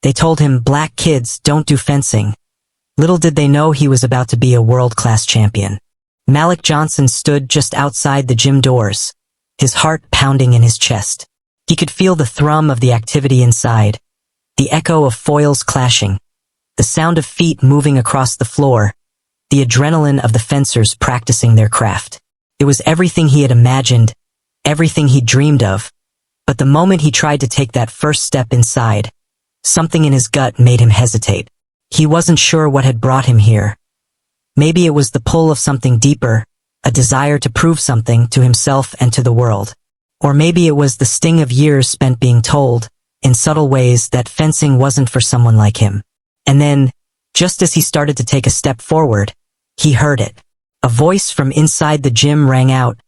They told him black kids don't do fencing. Little did they know he was about to be a world-class champion. Malik Johnson stood just outside the gym doors, his heart pounding in his chest. He could feel the thrum of the activity inside, the echo of foils clashing, the sound of feet moving across the floor, the adrenaline of the fencers practicing their craft. It was everything he had imagined, everything he dreamed of. But the moment he tried to take that first step inside, something in his gut made him hesitate. He wasn't sure what had brought him here. Maybe it was the pull of something deeper, a desire to prove something to himself and to the world. Or maybe it was the sting of years spent being told, in subtle ways, that fencing wasn't for someone like him. And then, just as he started to take a step forward, he heard it. A voice from inside the gym rang out,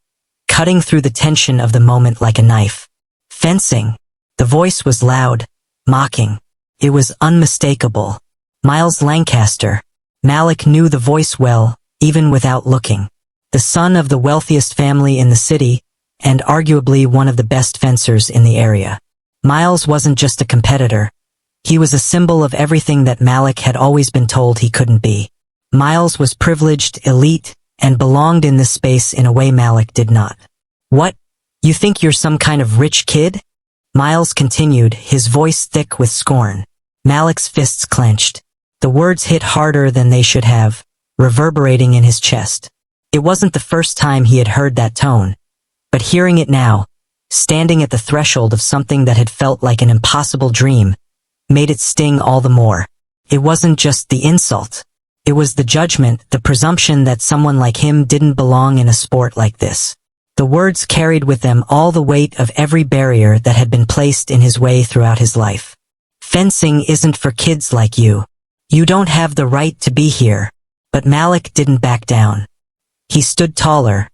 cutting through the tension of the moment like a knife. Fencing. The voice was loud, mocking. It was unmistakable. Miles Lancaster. Malik knew the voice well, even without looking. The son of the wealthiest family in the city, and arguably one of the best fencers in the area. Miles wasn't just a competitor. He was a symbol of everything that Malik had always been told he couldn't be. Miles was privileged, elite, and belonged in this space in a way Malik did not. What? You think you're some kind of rich kid? Miles continued, his voice thick with scorn. Malik's fists clenched. The words hit harder than they should have, reverberating in his chest. It wasn't the first time he had heard that tone, but hearing it now, standing at the threshold of something that had felt like an impossible dream, made it sting all the more. It wasn't just the insult. It was the judgment, the presumption that someone like him didn't belong in a sport like this. The words carried with them all the weight of every barrier that had been placed in his way throughout his life. Fencing isn't for kids like you. You don't have the right to be here. But Malik didn't back down. He stood taller,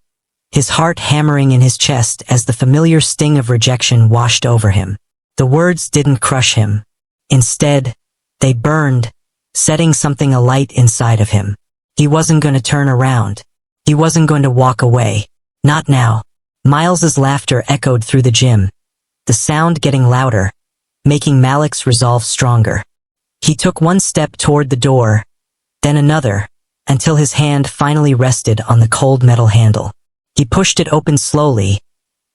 his heart hammering in his chest as the familiar sting of rejection washed over him. The words didn't crush him. Instead, they burned, setting something alight inside of him. He wasn't going to turn around. He wasn't going to walk away. Not now. Miles's laughter echoed through the gym, the sound getting louder, making Malik's resolve stronger. He took one step toward the door, then another, until his hand finally rested on the cold metal handle. He pushed it open slowly,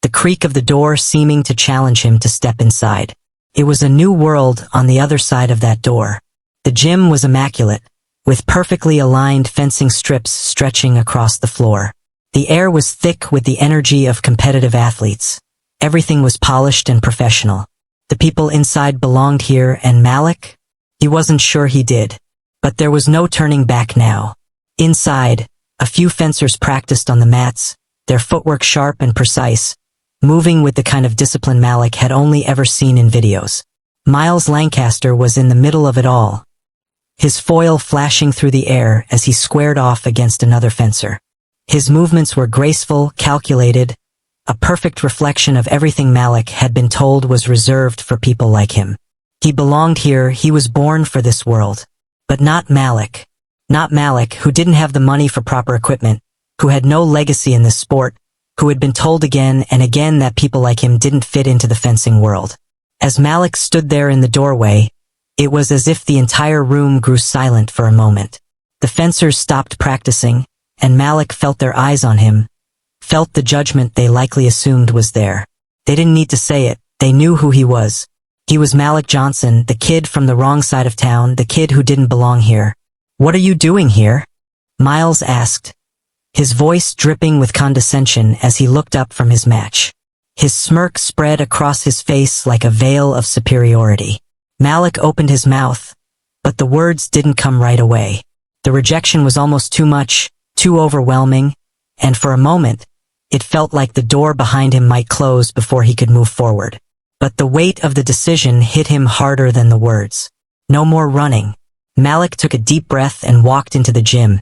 the creak of the door seeming to challenge him to step inside. It was a new world on the other side of that door. The gym was immaculate, with perfectly aligned fencing strips stretching across the floor. The air was thick with the energy of competitive athletes. Everything was polished and professional. The people inside belonged here, and Malik? He wasn't sure he did. But there was no turning back now. Inside, a few fencers practiced on the mats, their footwork sharp and precise, moving with the kind of discipline Malik had only ever seen in videos. Miles Lancaster was in the middle of it all, his foil flashing through the air as he squared off against another fencer. His movements were graceful, calculated, a perfect reflection of everything Malik had been told was reserved for people like him. He belonged here, he was born for this world. But not Malik. Not Malik, who didn't have the money for proper equipment, who had no legacy in this sport, who had been told again and again that people like him didn't fit into the fencing world. As Malik stood there in the doorway, it was as if the entire room grew silent for a moment. The fencers stopped practicing, and Malik felt their eyes on him, felt the judgment they likely assumed was there. They didn't need to say it, they knew who he was. He was Malik Johnson, the kid from the wrong side of town, the kid who didn't belong here. "What are you doing here?" Miles asked, his voice dripping with condescension as he looked up from his match. His smirk spread across his face like a veil of superiority. Malik opened his mouth, but the words didn't come right away. The rejection was almost too much, too overwhelming, and for a moment, it felt like the door behind him might close before he could move forward. But the weight of the decision hit him harder than the words. No more running. Malik took a deep breath and walked into the gym,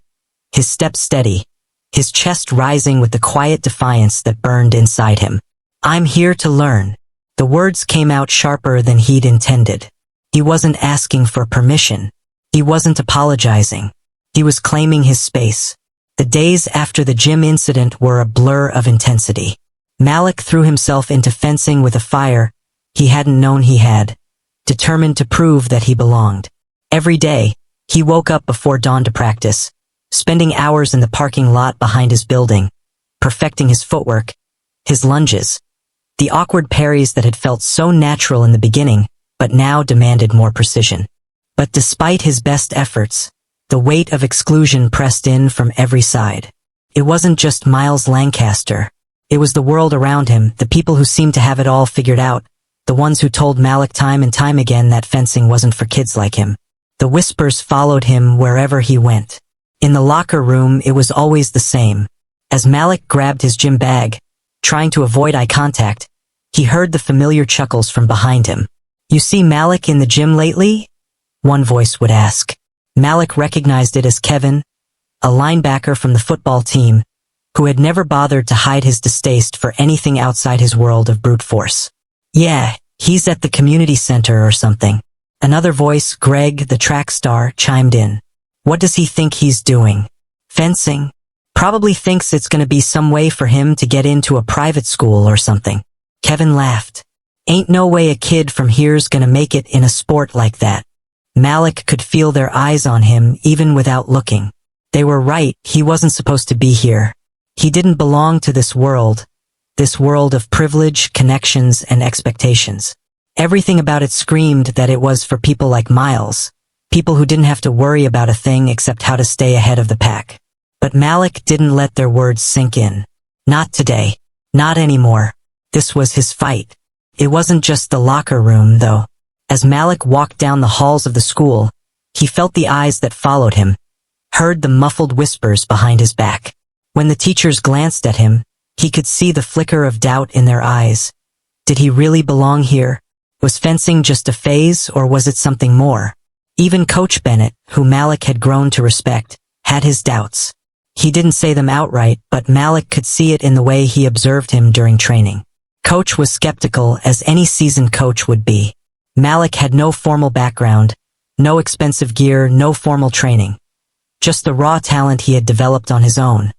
his steps steady, his chest rising with the quiet defiance that burned inside him. "I'm here to learn." The words came out sharper than he'd intended. He wasn't asking for permission. He wasn't apologizing. He was claiming his space. The days after the gym incident were a blur of intensity. Malik threw himself into fencing with a fire he hadn't known he had, determined to prove that he belonged. Every day, he woke up before dawn to practice, spending hours in the parking lot behind his building, perfecting his footwork, his lunges, the awkward parries that had felt so natural in the beginning, but now demanded more precision. But despite his best efforts, the weight of exclusion pressed in from every side. It wasn't just Miles Lancaster. It was the world around him, the people who seemed to have it all figured out, the ones who told Malik time and time again that fencing wasn't for kids like him. The whispers followed him wherever he went. In the locker room, it was always the same. As Malik grabbed his gym bag, trying to avoid eye contact, he heard the familiar chuckles from behind him. "You see Malik in the gym lately?" one voice would ask. Malik recognized it as Kevin, a linebacker from the football team, who had never bothered to hide his distaste for anything outside his world of brute force. "Yeah, he's at the community center or something." Another voice, Greg, the track star, chimed in. "What does he think he's doing? Fencing? Probably thinks it's gonna be some way for him to get into a private school or something." Kevin laughed. "Ain't no way a kid from here's gonna make it in a sport like that." Malik could feel their eyes on him even without looking. They were right, he wasn't supposed to be here. He didn't belong to this world of privilege, connections, and expectations. Everything about it screamed that it was for people like Miles, people who didn't have to worry about a thing except how to stay ahead of the pack. But Malik didn't let their words sink in. Not today. Not anymore. This was his fight. It wasn't just the locker room, though. As Malik walked down the halls of the school, he felt the eyes that followed him, heard the muffled whispers behind his back. When the teachers glanced at him, he could see the flicker of doubt in their eyes. Did he really belong here? Was fencing just a phase, or was it something more? Even Coach Bennett, who Malik had grown to respect, had his doubts. He didn't say them outright, but Malik could see it in the way he observed him during training. Coach was skeptical, as any seasoned coach would be. Malik had no formal background, no expensive gear, no formal training. Just the raw talent he had developed on his own,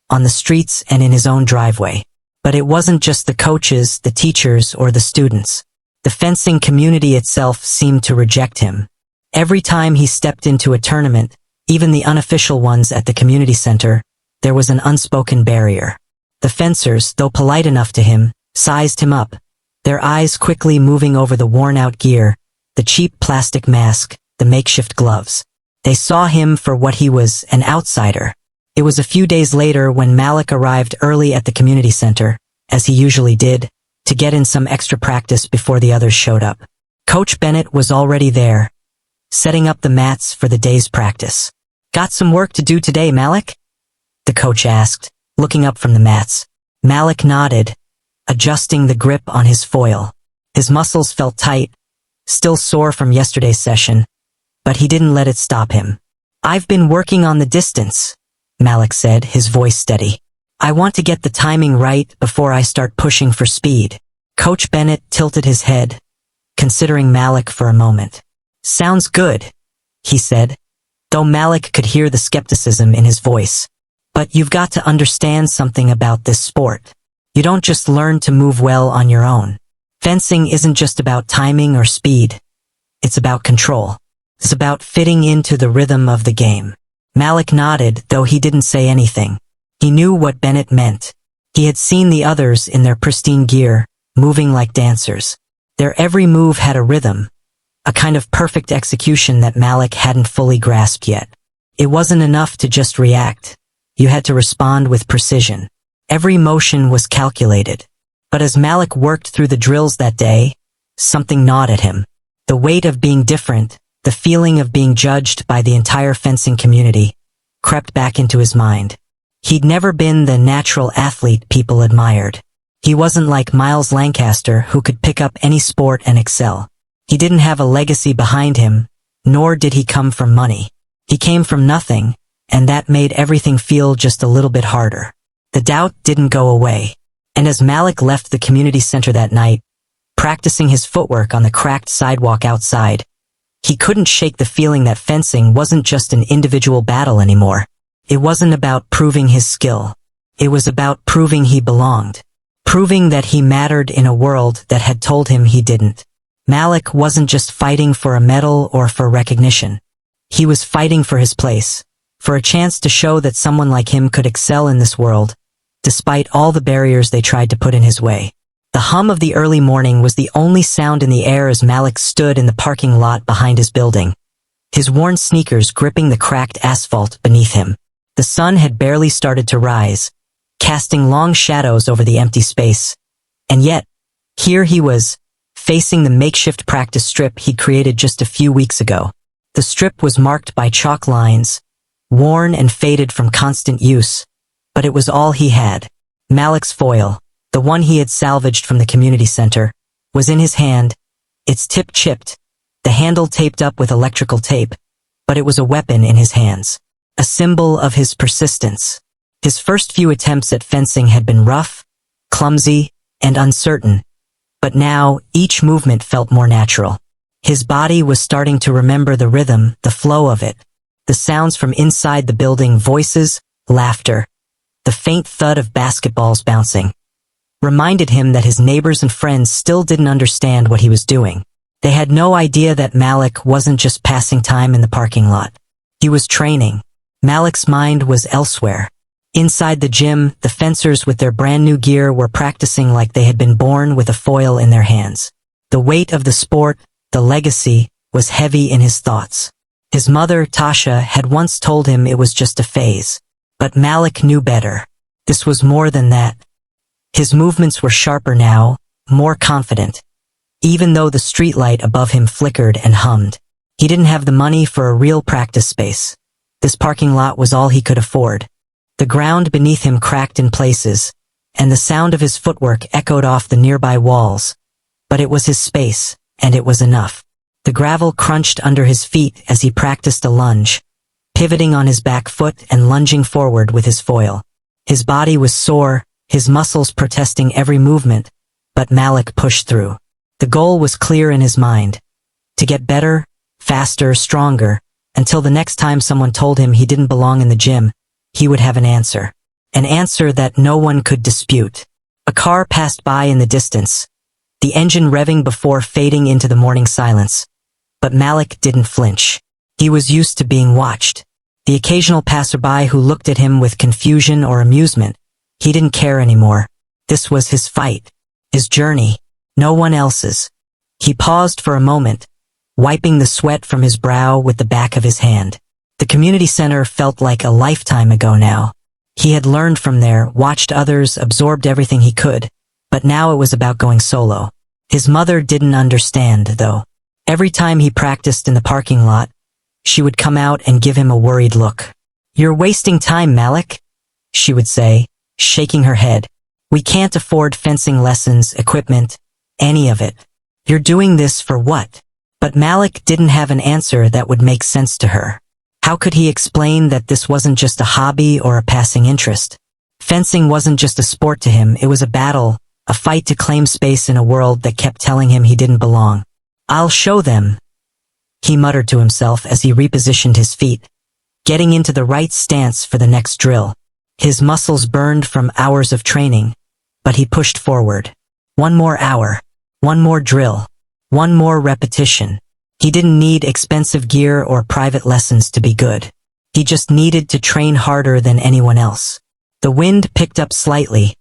on the streets and in his own driveway. But it wasn't just the coaches, the teachers, or the students. The fencing community itself seemed to reject him. Every time he stepped into a tournament, even the unofficial ones at the community center, there was an unspoken barrier. The fencers, though polite enough to him, sized him up, their eyes quickly moving over the worn-out gear, the cheap plastic mask, the makeshift gloves. They saw him for what he was, an outsider. It was a few days later when Malik arrived early at the community center, as he usually did, to get in some extra practice before the others showed up. Coach Bennett was already there, setting up the mats for the day's practice. "Got some work to do today, Malik?" the coach asked, looking up from the mats. Malik nodded, adjusting the grip on his foil. His muscles felt tight, still sore from yesterday's session, but he didn't let it stop him. "I've been working on the distance," Malik said, his voice steady. "I want to get the timing right before I start pushing for speed." Coach Bennett tilted his head, considering Malik for a moment. "Sounds good," he said, though Malik could hear the skepticism in his voice. "But you've got to understand something about this sport. You don't just learn to move well on your own. Fencing isn't just about timing or speed. It's about control. It's about fitting into the rhythm of the game." Malik nodded, though he didn't say anything. He knew what Bennett meant. He had seen the others in their pristine gear, moving like dancers. Their every move had a rhythm, a kind of perfect execution that Malik hadn't fully grasped yet. It wasn't enough to just react. You had to respond with precision. Every motion was calculated. But as Malik worked through the drills that day, something gnawed at him. The weight of being different, the feeling of being judged by the entire fencing community, crept back into his mind. He'd never been the natural athlete people admired. He wasn't like Miles Lancaster, who could pick up any sport and excel. He didn't have a legacy behind him, nor did he come from money. He came from nothing, and that made everything feel just a little bit harder. The doubt didn't go away, and as Malik left the community center that night, practicing his footwork on the cracked sidewalk outside, he couldn't shake the feeling that fencing wasn't just an individual battle anymore. It wasn't about proving his skill. It was about proving he belonged. Proving that he mattered in a world that had told him he didn't. Malik wasn't just fighting for a medal or for recognition. He was fighting for his place, for a chance to show that someone like him could excel in this world, despite all the barriers they tried to put in his way. The hum of the early morning was the only sound in the air as Malik stood in the parking lot behind his building, his worn sneakers gripping the cracked asphalt beneath him. The sun had barely started to rise, casting long shadows over the empty space. And yet, here he was, facing the makeshift practice strip he'd created just a few weeks ago. The strip was marked by chalk lines, worn and faded from constant use, but it was all he had. Malik's foil, the one he had salvaged from the community center, was in his hand, its tip chipped, the handle taped up with electrical tape, but it was a weapon in his hands, a symbol of his persistence. His first few attempts at fencing had been rough, clumsy, and uncertain, but now each movement felt more natural. His body was starting to remember the rhythm, the flow of it, the sounds from inside the building, voices, laughter, the faint thud of basketballs bouncing, reminded him that his neighbors and friends still didn't understand what he was doing. They had no idea that Malik wasn't just passing time in the parking lot. He was training. Malik's mind was elsewhere. Inside the gym, the fencers with their brand new gear were practicing like they had been born with a foil in their hands. The weight of the sport, the legacy, was heavy in his thoughts. His mother, Tasha, had once told him it was just a phase. But Malik knew better. This was more than that. His movements were sharper now, more confident. Even though the streetlight above him flickered and hummed, he didn't have the money for a real practice space. This parking lot was all he could afford. The ground beneath him cracked in places, and the sound of his footwork echoed off the nearby walls. But it was his space, and it was enough. The gravel crunched under his feet as he practiced a lunge, pivoting on his back foot and lunging forward with his foil. His body was sore, his muscles protesting every movement, but Malik pushed through. The goal was clear in his mind: to get better, faster, stronger, until the next time someone told him he didn't belong in the gym, he would have an answer that no one could dispute. A car passed by in the distance, the engine revving before fading into the morning silence. But Malik didn't flinch. He was used to being watched. The occasional passerby who looked at him with confusion or amusement, he didn't care anymore. This was his fight, his journey, no one else's. He paused for a moment, wiping the sweat from his brow with the back of his hand. The community center felt like a lifetime ago now. He had learned from there, watched others, absorbed everything he could, but now it was about going solo. His mother didn't understand, though. Every time he practiced in the parking lot, she would come out and give him a worried look. "You're wasting time, Malik," she would say, shaking her head. "We can't afford fencing lessons, equipment, any of it. You're doing this for what?" But Malik didn't have an answer that would make sense to her. How could he explain that this wasn't just a hobby or a passing interest? Fencing wasn't just a sport to him, it was a battle, a fight to claim space in a world that kept telling him he didn't belong. "I'll show them," he muttered to himself as he repositioned his feet, getting into the right stance for the next drill. His muscles burned from hours of training, but he pushed forward. One more hour, one more drill, one more repetition. He didn't need expensive gear or private lessons to be good. He just needed to train harder than anyone else. The wind picked up slightly,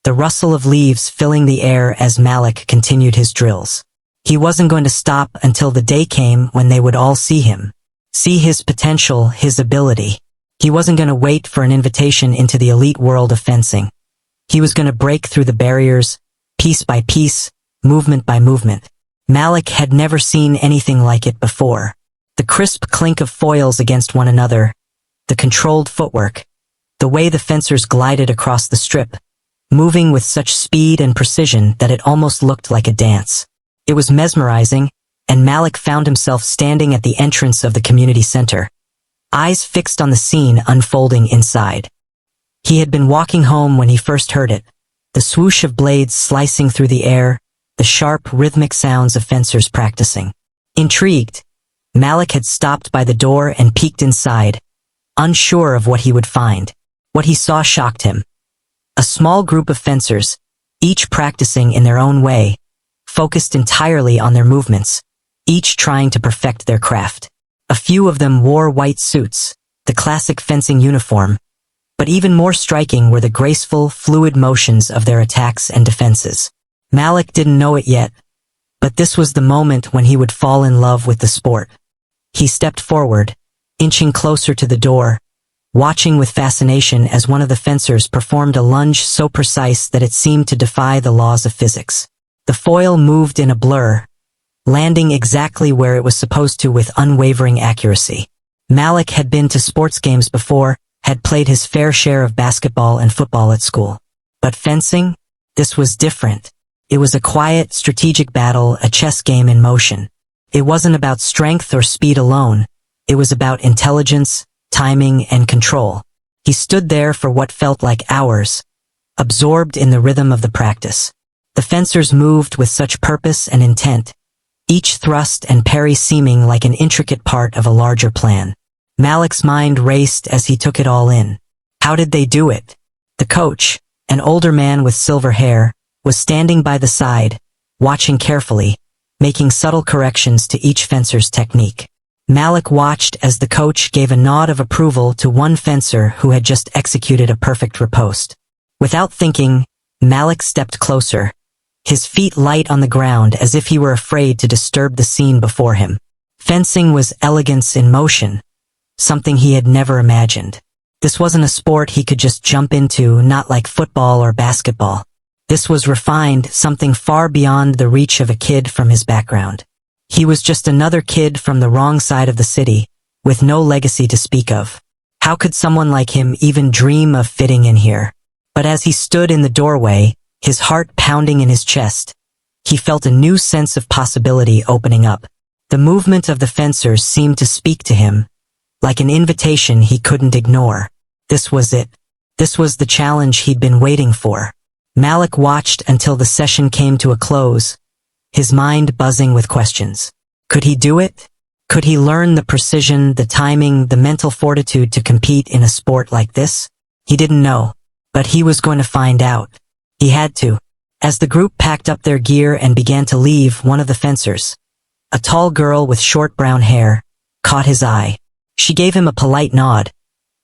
the rustle of leaves filling the air as Malik continued his drills. He wasn't going to stop until the day came when they would all see him, see his potential, his ability. He wasn't going to wait for an invitation into the elite world of fencing. He was going to break through the barriers, piece by piece, movement by movement. Malik had never seen anything like it before. The crisp clink of foils against one another, the controlled footwork, the way the fencers glided across the strip, moving with such speed and precision that it almost looked like a dance. It was mesmerizing, and Malik found himself standing at the entrance of the community center, eyes fixed on the scene unfolding inside. He had been walking home when he first heard it, the swoosh of blades slicing through the air, the sharp, rhythmic sounds of fencers practicing. Intrigued, Malik had stopped by the door and peeked inside, unsure of what he would find. What he saw shocked him. A small group of fencers, each practicing in their own way, focused entirely on their movements, each trying to perfect their craft. A few of them wore white suits, the classic fencing uniform, but even more striking were the graceful, fluid motions of their attacks and defenses. Malik didn't know it yet, but this was the moment when he would fall in love with the sport. He stepped forward, inching closer to the door, watching with fascination as one of the fencers performed a lunge so precise that it seemed to defy the laws of physics. The foil moved in a blur, landing exactly where it was supposed to with unwavering accuracy. Malik had been to sports games before, had played his fair share of basketball and football at school. But fencing? This was different. It was a quiet, strategic battle, a chess game in motion. It wasn't about strength or speed alone. It was about intelligence, timing, and control. He stood there for what felt like hours, absorbed in the rhythm of the practice. The fencers moved with such purpose and intent, each thrust and parry seeming like an intricate part of a larger plan. Malik's mind raced as he took it all in. How did they do it? The coach, an older man with silver hair, was standing by the side, watching carefully, making subtle corrections to each fencer's technique. Malik watched as the coach gave a nod of approval to one fencer who had just executed a perfect riposte. Without thinking, Malik stepped closer, his feet light on the ground as if he were afraid to disturb the scene before him. Fencing was elegance in motion, something he had never imagined. This wasn't a sport he could just jump into, not like football or basketball. This was refined, something far beyond the reach of a kid from his background. He was just another kid from the wrong side of the city, with no legacy to speak of. How could someone like him even dream of fitting in here? But as he stood in the doorway, his heart pounding in his chest, he felt a new sense of possibility opening up. The movement of the fencers seemed to speak to him, like an invitation he couldn't ignore. This was it. This was the challenge he'd been waiting for. Malik watched until the session came to a close, his mind buzzing with questions. Could he do it? Could he learn the precision, the timing, the mental fortitude to compete in a sport like this? He didn't know, but he was going to find out. He had to. As the group packed up their gear and began to leave, one of the fencers, a tall girl with short brown hair, caught his eye. She gave him a polite nod,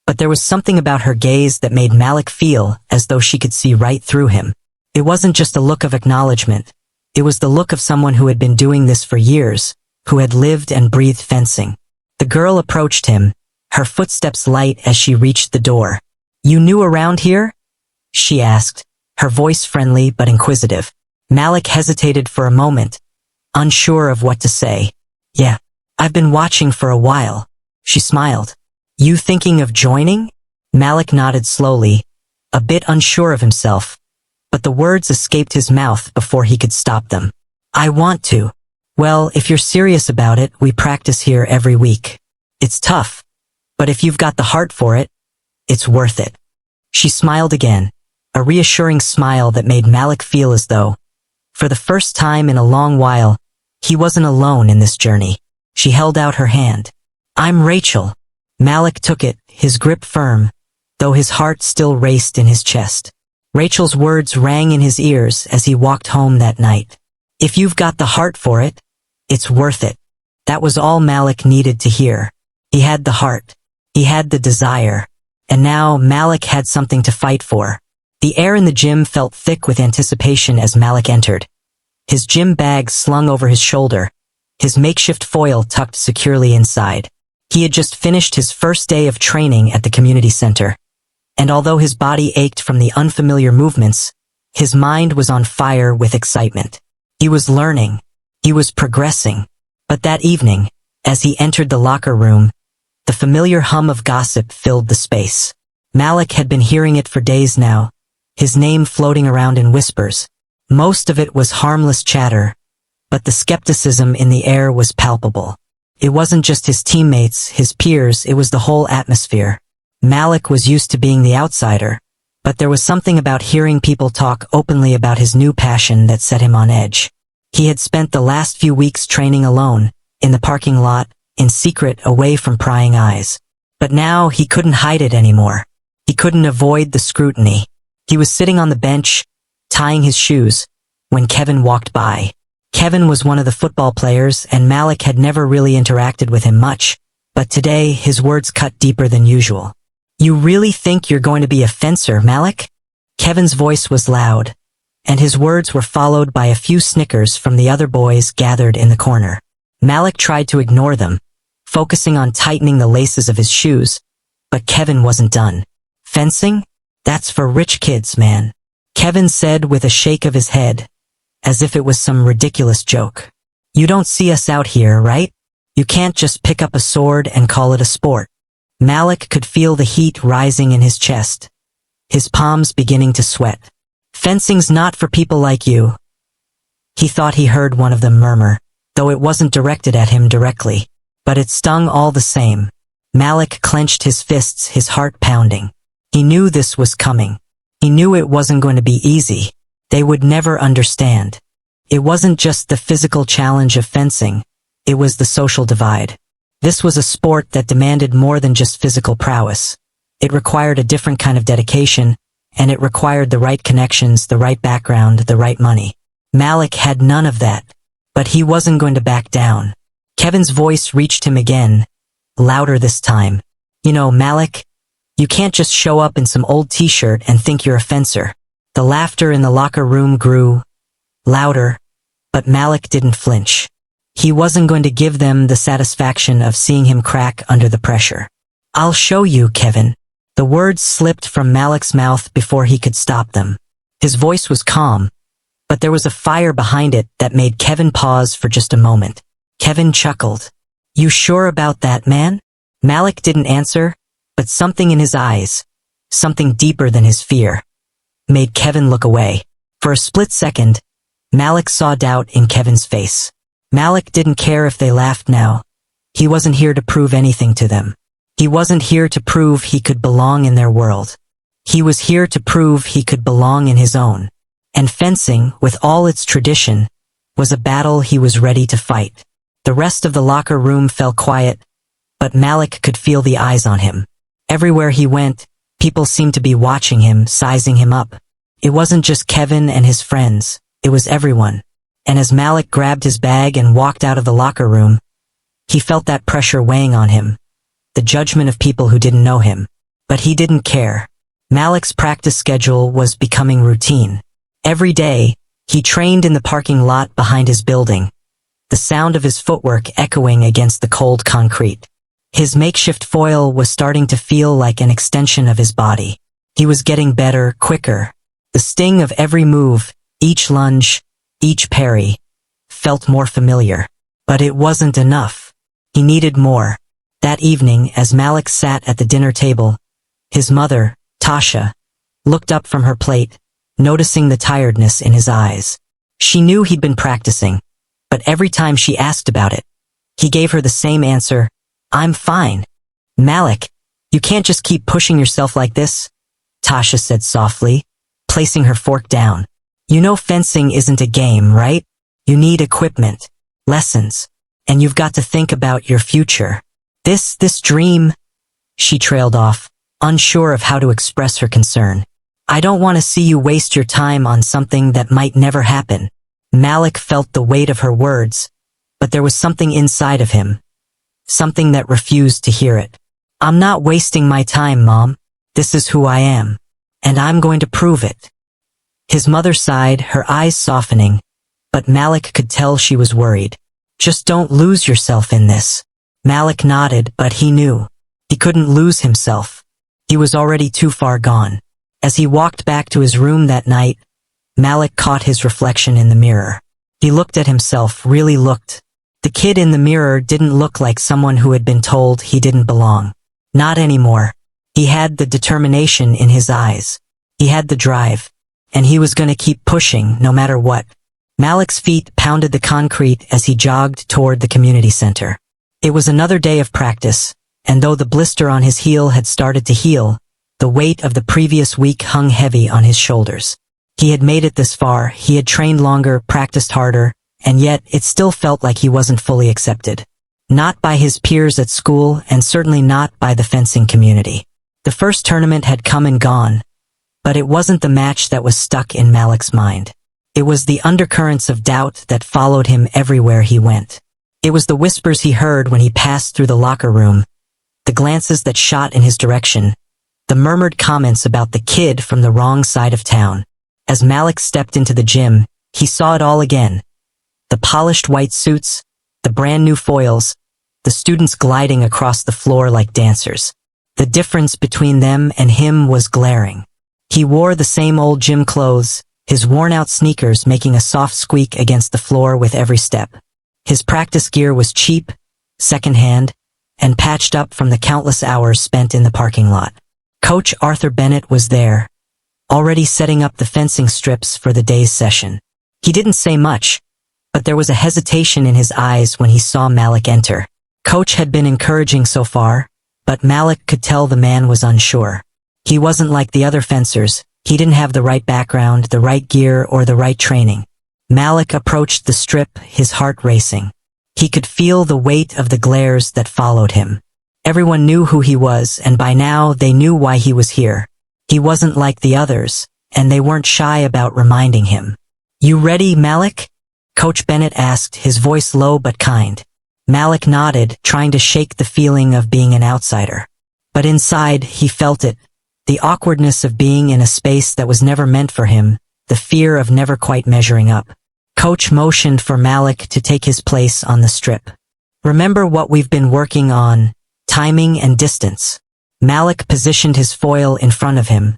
but there was something about her gaze that made Malik feel as though she could see right through him. It wasn't just a look of acknowledgement. It was the look of someone who had been doing this for years, who had lived and breathed fencing. The girl approached him, her footsteps light as she reached the door. "You new around here?" she asked, her voice friendly but inquisitive. Malik hesitated for a moment, unsure of what to say. "Yeah, I've been watching for a while," she smiled. "You thinking of joining?" Malik nodded slowly, a bit unsure of himself, but the words escaped his mouth before he could stop them. "I want to." "Well, if you're serious about it, we practice here every week. It's tough, but if you've got the heart for it, it's worth it." She smiled again, a reassuring smile that made Malik feel as though, for the first time in a long while, he wasn't alone in this journey. She held out her hand. "I'm Rachel." Malik took it, his grip firm, though his heart still raced in his chest. Rachel's words rang in his ears as he walked home that night. If you've got the heart for it, it's worth it. That was all Malik needed to hear. He had the heart. He had the desire. And now Malik had something to fight for. The air in the gym felt thick with anticipation as Malik entered. His gym bag slung over his shoulder, his makeshift foil tucked securely inside. He had just finished his first day of training at the community center, and although his body ached from the unfamiliar movements, his mind was on fire with excitement. He was learning. He was progressing. But that evening, as he entered the locker room, the familiar hum of gossip filled the space. Malik had been hearing it for days now, his name floating around in whispers. Most of it was harmless chatter, but the skepticism in the air was palpable. It wasn't just his teammates, his peers, it was the whole atmosphere. Malik was used to being the outsider, but there was something about hearing people talk openly about his new passion that set him on edge. He had spent the last few weeks training alone, in the parking lot, in secret, away from prying eyes. But now he couldn't hide it anymore. He couldn't avoid the scrutiny. He was sitting on the bench, tying his shoes, when Kevin walked by. Kevin was one of the football players and Malik had never really interacted with him much, but today his words cut deeper than usual. You really think you're going to be a fencer, Malik? Kevin's voice was loud, and his words were followed by a few snickers from the other boys gathered in the corner. Malik tried to ignore them, focusing on tightening the laces of his shoes, but Kevin wasn't done. Fencing? That's for rich kids, man, Kevin said with a shake of his head, as if it was some ridiculous joke. You don't see us out here, right? You can't just pick up a sword and call it a sport. Malik could feel the heat rising in his chest, his palms beginning to sweat. Fencing's not for people like you. He thought he heard one of them murmur, though it wasn't directed at him directly, but it stung all the same. Malik clenched his fists, his heart pounding. He knew this was coming. He knew it wasn't going to be easy. They would never understand. It wasn't just the physical challenge of fencing, it was the social divide. This was a sport that demanded more than just physical prowess. It required a different kind of dedication, and it required the right connections, the right background, the right money. Malik had none of that, but he wasn't going to back down. Kevin's voice reached him again, louder this time. You know, Malik, you can't just show up in some old t-shirt and think you're a fencer. The laughter in the locker room grew louder, but Malik didn't flinch. He wasn't going to give them the satisfaction of seeing him crack under the pressure. I'll show you, Kevin. The words slipped from Malik's mouth before he could stop them. His voice was calm, but there was a fire behind it that made Kevin pause for just a moment. Kevin chuckled. You sure about that, man? Malik didn't answer, but something in his eyes, something deeper than his fear, made Kevin look away. For a split second, Malik saw doubt in Kevin's face. Malik didn't care if they laughed now. He wasn't here to prove anything to them. He wasn't here to prove he could belong in their world. He was here to prove he could belong in his own. And fencing, with all its tradition, was a battle he was ready to fight. The rest of the locker room fell quiet, but Malik could feel the eyes on him. Everywhere he went, people seemed to be watching him, sizing him up. It wasn't just Kevin and his friends, it was everyone. And as Malik grabbed his bag and walked out of the locker room, he felt that pressure weighing on him, the judgment of people who didn't know him. But he didn't care. Malik's practice schedule was becoming routine. Every day, he trained in the parking lot behind his building, the sound of his footwork echoing against the cold concrete. His makeshift foil was starting to feel like an extension of his body. He was getting better, quicker. The sting of every move, each lunge, each parry, felt more familiar. But it wasn't enough. He needed more. That evening, as Malik sat at the dinner table, his mother, Tasha, looked up from her plate, noticing the tiredness in his eyes. She knew he'd been practicing, but every time she asked about it, he gave her the same answer, I'm fine. Malik, you can't just keep pushing yourself like this, Tasha said softly, placing her fork down. You know fencing isn't a game, right? You need equipment, lessons, and you've got to think about your future. This dream, she trailed off, unsure of how to express her concern. I don't want to see you waste your time on something that might never happen. Malik felt the weight of her words, but there was something inside of him, something that refused to hear it. I'm not wasting my time, Mom. This is who I am, and I'm going to prove it. His mother sighed, her eyes softening, but Malik could tell she was worried. Just don't lose yourself in this. Malik nodded, but he knew. He couldn't lose himself. He was already too far gone. As he walked back to his room that night, Malik caught his reflection in the mirror. He looked at himself, really looked. The kid in the mirror didn't look like someone who had been told he didn't belong. Not anymore. He had the determination in his eyes. He had the drive. And he was going to keep pushing, no matter what. Malik's feet pounded the concrete as he jogged toward the community center. It was another day of practice, and though the blister on his heel had started to heal, the weight of the previous week hung heavy on his shoulders. He had made it this far, he had trained longer, practiced harder, and yet it still felt like he wasn't fully accepted. Not by his peers at school, and certainly not by the fencing community. The first tournament had come and gone, but it wasn't the match that was stuck in Malik's mind. It was the undercurrents of doubt that followed him everywhere he went. It was the whispers he heard when he passed through the locker room, the glances that shot in his direction, the murmured comments about the kid from the wrong side of town. As Malik stepped into the gym, he saw it all again. The polished white suits, the brand new foils, the students gliding across the floor like dancers. The difference between them and him was glaring. He wore the same old gym clothes, his worn-out sneakers making a soft squeak against the floor with every step. His practice gear was cheap, second-hand, and patched up from the countless hours spent in the parking lot. Coach Arthur Bennett was there, already setting up the fencing strips for the day's session. He didn't say much, but there was a hesitation in his eyes when he saw Malik enter. Coach had been encouraging so far, but Malik could tell the man was unsure. He wasn't like the other fencers. He didn't have the right background, the right gear, or the right training. Malik approached the strip, his heart racing. He could feel the weight of the glares that followed him. Everyone knew who he was, and by now they knew why he was here. He wasn't like the others, and they weren't shy about reminding him. "You ready, Malik?" Coach Bennett asked, his voice low but kind. Malik nodded, trying to shake the feeling of being an outsider. But inside, he felt it. The awkwardness of being in a space that was never meant for him, the fear of never quite measuring up. Coach motioned for Malik to take his place on the strip. "Remember what we've been working on, timing and distance." Malik positioned his foil in front of him,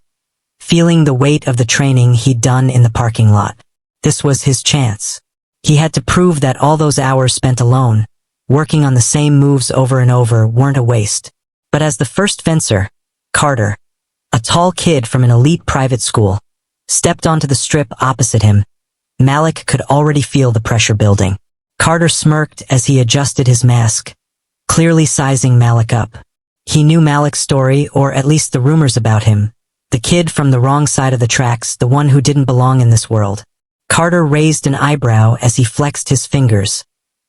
feeling the weight of the training he'd done in the parking lot. This was his chance. He had to prove that all those hours spent alone, working on the same moves over and over, weren't a waste. But as the first fencer, Carter, a tall kid from an elite private school, stepped onto the strip opposite him, Malik could already feel the pressure building. Carter smirked as he adjusted his mask, clearly sizing Malik up. He knew Malik's story, or at least the rumors about him. The kid from the wrong side of the tracks, the one who didn't belong in this world. Carter raised an eyebrow as he flexed his fingers,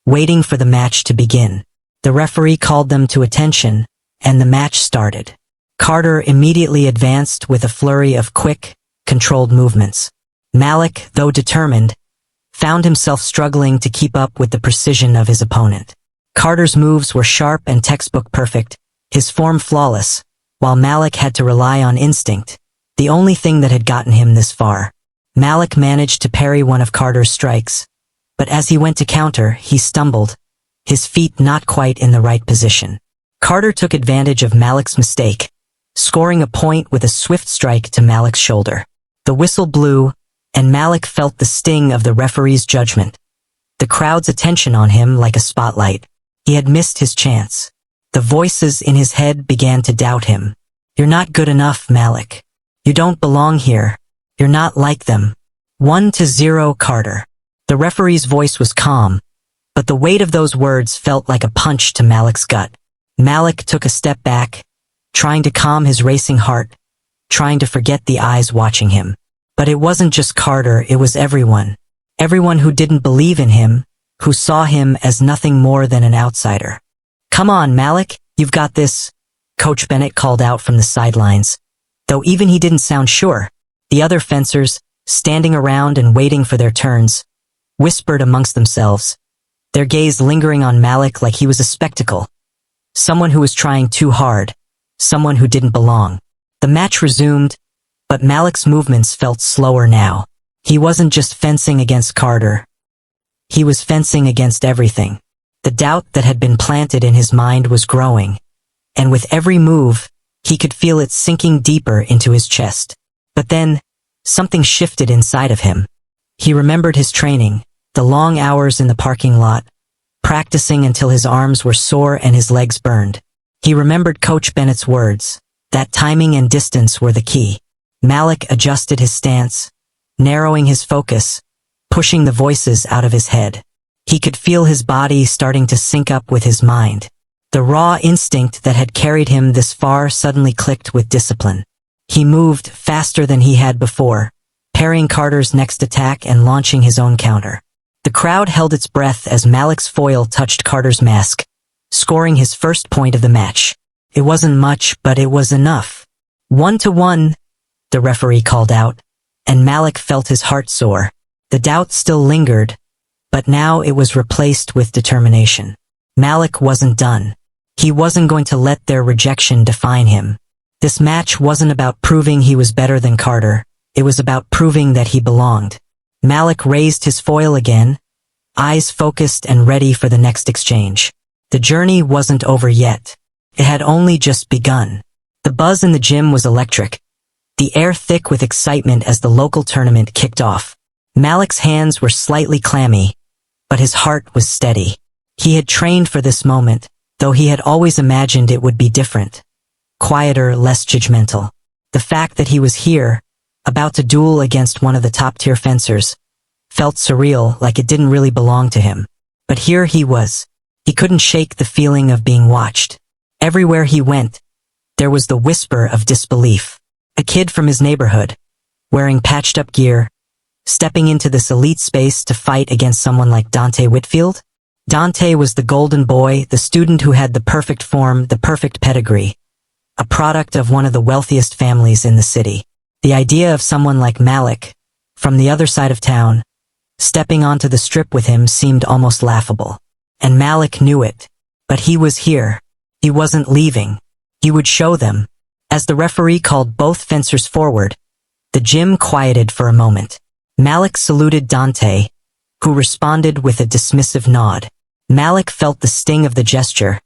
waiting for the match to begin. The referee called them to attention, and the match started. Carter immediately advanced with a flurry of quick, controlled movements. Malik, though determined, found himself struggling to keep up with the precision of his opponent. Carter's moves were sharp and textbook perfect, his form flawless, while Malik had to rely on instinct, the only thing that had gotten him this far. Malik managed to parry one of Carter's strikes, but as he went to counter, he stumbled, his feet not quite in the right position. Carter took advantage of Malik's mistake, scoring a point with a swift strike to Malik's shoulder. The whistle blew, and Malik felt the sting of the referee's judgment. The crowd's attention on him like a spotlight. He had missed his chance. The voices in his head began to doubt him. "You're not good enough, Malik. You don't belong here. You're not like them." 1-0 Carter. The referee's voice was calm, but the weight of those words felt like a punch to Malik's gut. Malik took a step back, trying to calm his racing heart, trying to forget the eyes watching him. But it wasn't just Carter, it was everyone. Everyone who didn't believe in him, who saw him as nothing more than an outsider. "Come on, Malik, you've got this," Coach Bennett called out from the sidelines. Though even he didn't sound sure, the other fencers, standing around and waiting for their turns, whispered amongst themselves, their gaze lingering on Malik like he was a spectacle. Someone who was trying too hard, someone who didn't belong. The match resumed, but Malik's movements felt slower now. He wasn't just fencing against Carter. He was fencing against everything. The doubt that had been planted in his mind was growing, and with every move, he could feel it sinking deeper into his chest. But then, something shifted inside of him. He remembered his training, the long hours in the parking lot, practicing until his arms were sore and his legs burned. He remembered Coach Bennett's words, that timing and distance were the key. Malik adjusted his stance, narrowing his focus, pushing the voices out of his head. He could feel his body starting to sync up with his mind. The raw instinct that had carried him this far suddenly clicked with discipline. He moved faster than he had before, parrying Carter's next attack and launching his own counter. The crowd held its breath as Malik's foil touched Carter's mask, scoring his first point of the match. It wasn't much, but it was enough. 1-1, the referee called out, and Malik felt his heart soar. The doubt still lingered, but now it was replaced with determination. Malik wasn't done. He wasn't going to let their rejection define him. This match wasn't about proving he was better than Carter, it was about proving that he belonged. Malik raised his foil again, eyes focused and ready for the next exchange. The journey wasn't over yet. It had only just begun. The buzz in the gym was electric, the air thick with excitement as the local tournament kicked off. Malik's hands were slightly clammy, but his heart was steady. He had trained for this moment, though he had always imagined it would be different. Quieter, less judgmental. The fact that he was here, about to duel against one of the top-tier fencers, felt surreal, like it didn't really belong to him. But here he was. He couldn't shake the feeling of being watched. Everywhere he went, there was the whisper of disbelief. A kid from his neighborhood, wearing patched-up gear, stepping into this elite space to fight against someone like Dante Whitfield? Dante was the golden boy, the student who had the perfect form, the perfect pedigree, a product of one of the wealthiest families in the city. The idea of someone like Malik, from the other side of town, stepping onto the strip with him seemed almost laughable. And Malik knew it. But he was here. He wasn't leaving. He would show them. As the referee called both fencers forward, the gym quieted for a moment. Malik saluted Dante, who responded with a dismissive nod. Malik felt the sting of the gesture,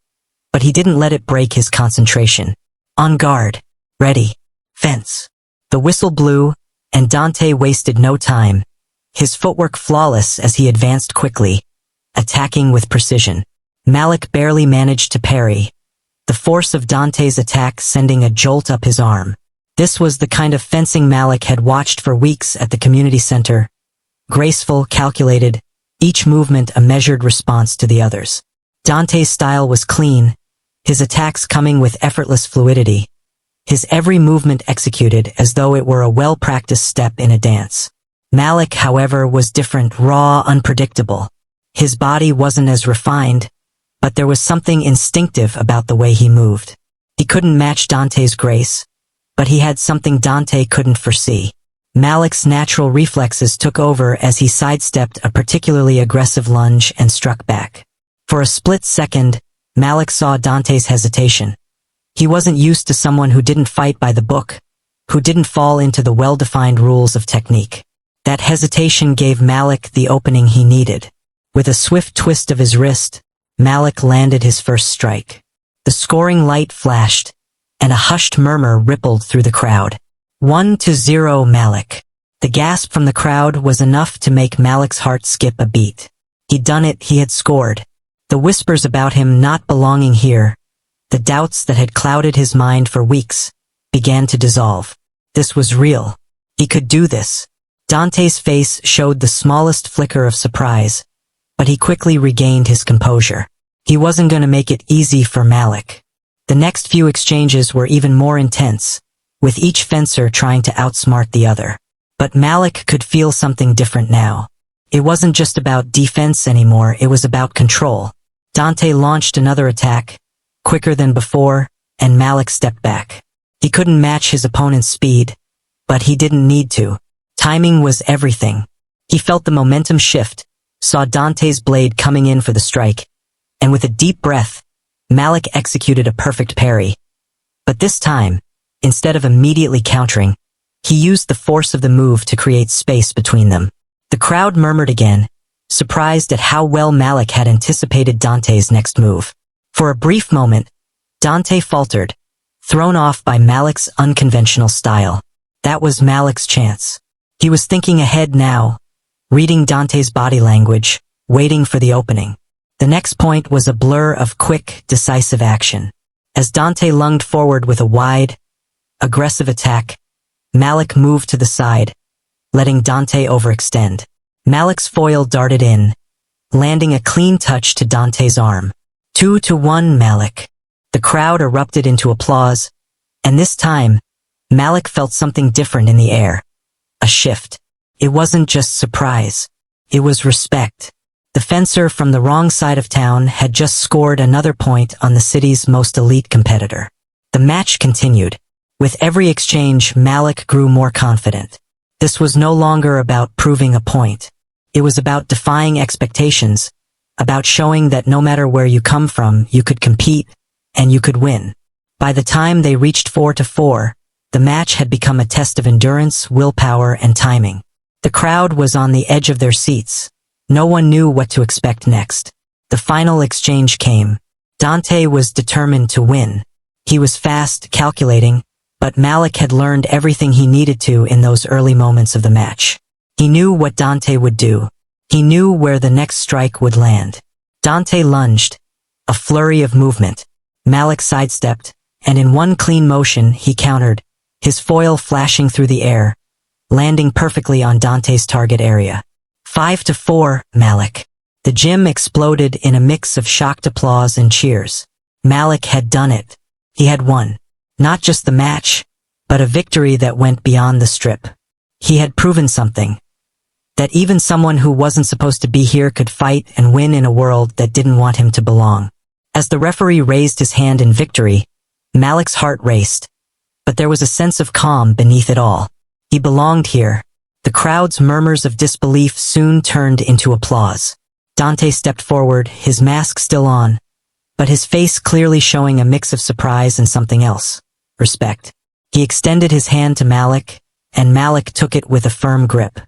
but he didn't let it break his concentration. On guard. Ready. Fence. The whistle blew, and Dante wasted no time, his footwork flawless as he advanced quickly, attacking with precision. Malik barely managed to parry, the force of Dante's attack sending a jolt up his arm. This was the kind of fencing Malik had watched for weeks at the community center. Graceful, calculated, each movement a measured response to the others. Dante's style was clean, his attacks coming with effortless fluidity, his every movement executed as though it were a well-practiced step in a dance. Malik, however, was different, raw, unpredictable. His body wasn't as refined, but there was something instinctive about the way he moved. He couldn't match Dante's grace, but he had something Dante couldn't foresee. Malik's natural reflexes took over as he sidestepped a particularly aggressive lunge and struck back. For a split second, Malik saw Dante's hesitation. He wasn't used to someone who didn't fight by the book, who didn't fall into the well-defined rules of technique. That hesitation gave Malik the opening he needed. With a swift twist of his wrist, Malik landed his first strike. The scoring light flashed, and a hushed murmur rippled through the crowd. 1-0 Malik. The gasp from the crowd was enough to make Malik's heart skip a beat. He'd done it, he had scored. The whispers about him not belonging here, the doubts that had clouded his mind for weeks, began to dissolve. This was real. He could do this. Dante's face showed the smallest flicker of surprise, but he quickly regained his composure. He wasn't going to make it easy for Malik. The next few exchanges were even more intense, with each fencer trying to outsmart the other. But Malik could feel something different now. It wasn't just about defense anymore, it was about control. Dante launched another attack, quicker than before, and Malik stepped back. He couldn't match his opponent's speed, but he didn't need to. Timing was everything. He felt the momentum shift, saw Dante's blade coming in for the strike, and with a deep breath, Malik executed a perfect parry. But this time, instead of immediately countering, he used the force of the move to create space between them. The crowd murmured again, surprised at how well Malik had anticipated Dante's next move. For a brief moment, Dante faltered, thrown off by Malik's unconventional style. That was Malik's chance. He was thinking ahead now, reading Dante's body language, waiting for the opening. The next point was a blur of quick, decisive action. As Dante lunged forward with a wide, aggressive attack, Malik moved to the side, letting Dante overextend. Malik's foil darted in, landing a clean touch to Dante's arm. 2-1 Malik. The crowd erupted into applause, and this time, Malik felt something different in the air. A shift. It wasn't just surprise. It was respect. The fencer from the wrong side of town had just scored another point on the city's most elite competitor. The match continued. With every exchange, Malik grew more confident. This was no longer about proving a point. It was about defying expectations, about showing that no matter where you come from, you could compete, and you could win. By the time they reached 4-4, the match had become a test of endurance, willpower, and timing. The crowd was on the edge of their seats. No one knew what to expect next. The final exchange came. Dante was determined to win. He was fast, calculating, but Malik had learned everything he needed to in those early moments of the match. He knew what Dante would do. He knew where the next strike would land. Dante lunged, a flurry of movement. Malik sidestepped, and in one clean motion he countered, his foil flashing through the air, landing perfectly on Dante's target area. 5-4, Malik. The gym exploded in a mix of shocked applause and cheers. Malik had done it. He had won. Not just the match, but a victory that went beyond the strip. He had proven something. That even someone who wasn't supposed to be here could fight and win in a world that didn't want him to belong. As the referee raised his hand in victory, Malik's heart raced. But there was a sense of calm beneath it all. He belonged here. The crowd's murmurs of disbelief soon turned into applause. Dante stepped forward, his mask still on, but his face clearly showing a mix of surprise and something else. Respect. He extended his hand to Malik, and Malik took it with a firm grip.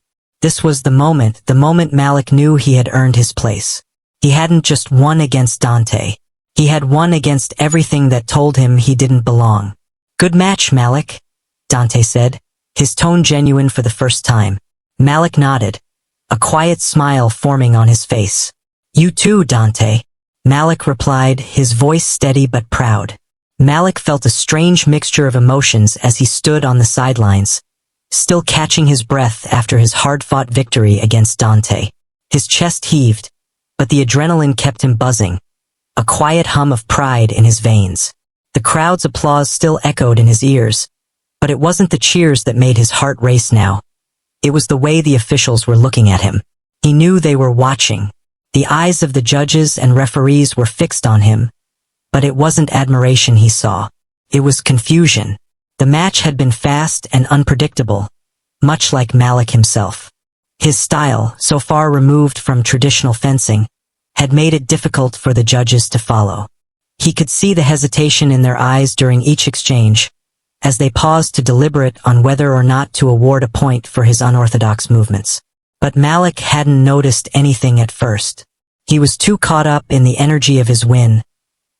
This was the moment Malik knew he had earned his place. He hadn't just won against Dante. He had won against everything that told him he didn't belong. "Good match, Malik," Dante said, his tone genuine for the first time. Malik nodded, a quiet smile forming on his face. "You too, Dante," Malik replied, his voice steady but proud. Malik felt a strange mixture of emotions as he stood on the sidelines, still catching his breath after his hard-fought victory against Dante. His chest heaved, but the adrenaline kept him buzzing, a quiet hum of pride in his veins. The crowd's applause still echoed in his ears, but it wasn't the cheers that made his heart race now. It was the way the officials were looking at him. He knew they were watching. The eyes of the judges and referees were fixed on him, but it wasn't admiration he saw. It was confusion. The match had been fast and unpredictable, much like Malik himself. His style, so far removed from traditional fencing, had made it difficult for the judges to follow. He could see the hesitation in their eyes during each exchange, as they paused to deliberate on whether or not to award a point for his unorthodox movements. But Malik hadn't noticed anything at first. He was too caught up in the energy of his win,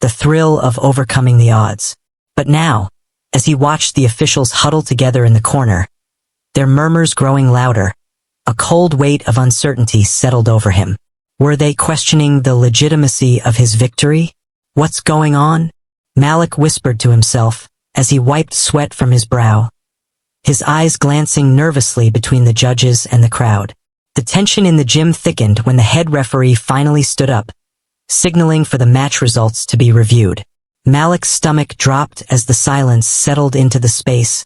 the thrill of overcoming the odds. But now, as he watched the officials huddle together in the corner, their murmurs growing louder, a cold weight of uncertainty settled over him. Were they questioning the legitimacy of his victory? "What's going on?" Malik whispered to himself as he wiped sweat from his brow, his eyes glancing nervously between the judges and the crowd. The tension in the gym thickened when the head referee finally stood up, signaling for the match results to be reviewed. Malik's stomach dropped as the silence settled into the space,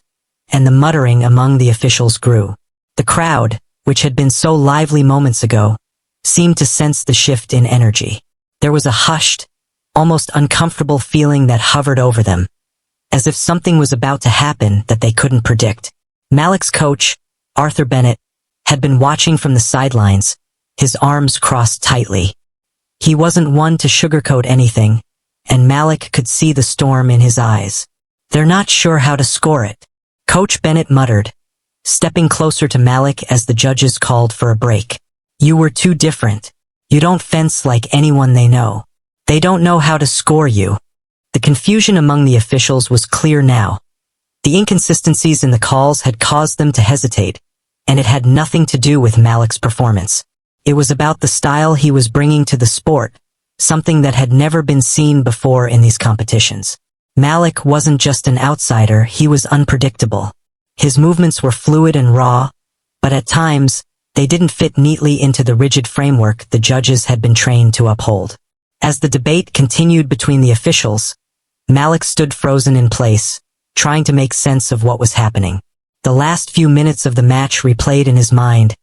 and the muttering among the officials grew. The crowd, which had been so lively moments ago, seemed to sense the shift in energy. There was a hushed, almost uncomfortable feeling that hovered over them, as if something was about to happen that they couldn't predict. Malik's coach, Coach Bennett, had been watching from the sidelines, his arms crossed tightly. He wasn't one to sugarcoat anything, and Malik could see the storm in his eyes. "They're not sure how to score it," Coach Bennett muttered, stepping closer to Malik as the judges called for a break. "You were too different. You don't fence like anyone they know. They don't know how to score you." The confusion among the officials was clear now. The inconsistencies in the calls had caused them to hesitate, and it had nothing to do with Malik's performance. It was about the style he was bringing to the sport, something that had never been seen before in these competitions. Malik wasn't just an outsider, he was unpredictable. His movements were fluid and raw, but at times, they didn't fit neatly into the rigid framework the judges had been trained to uphold. As the debate continued between the officials, Malik stood frozen in place, trying to make sense of what was happening. The last few minutes of the match replayed in his mind,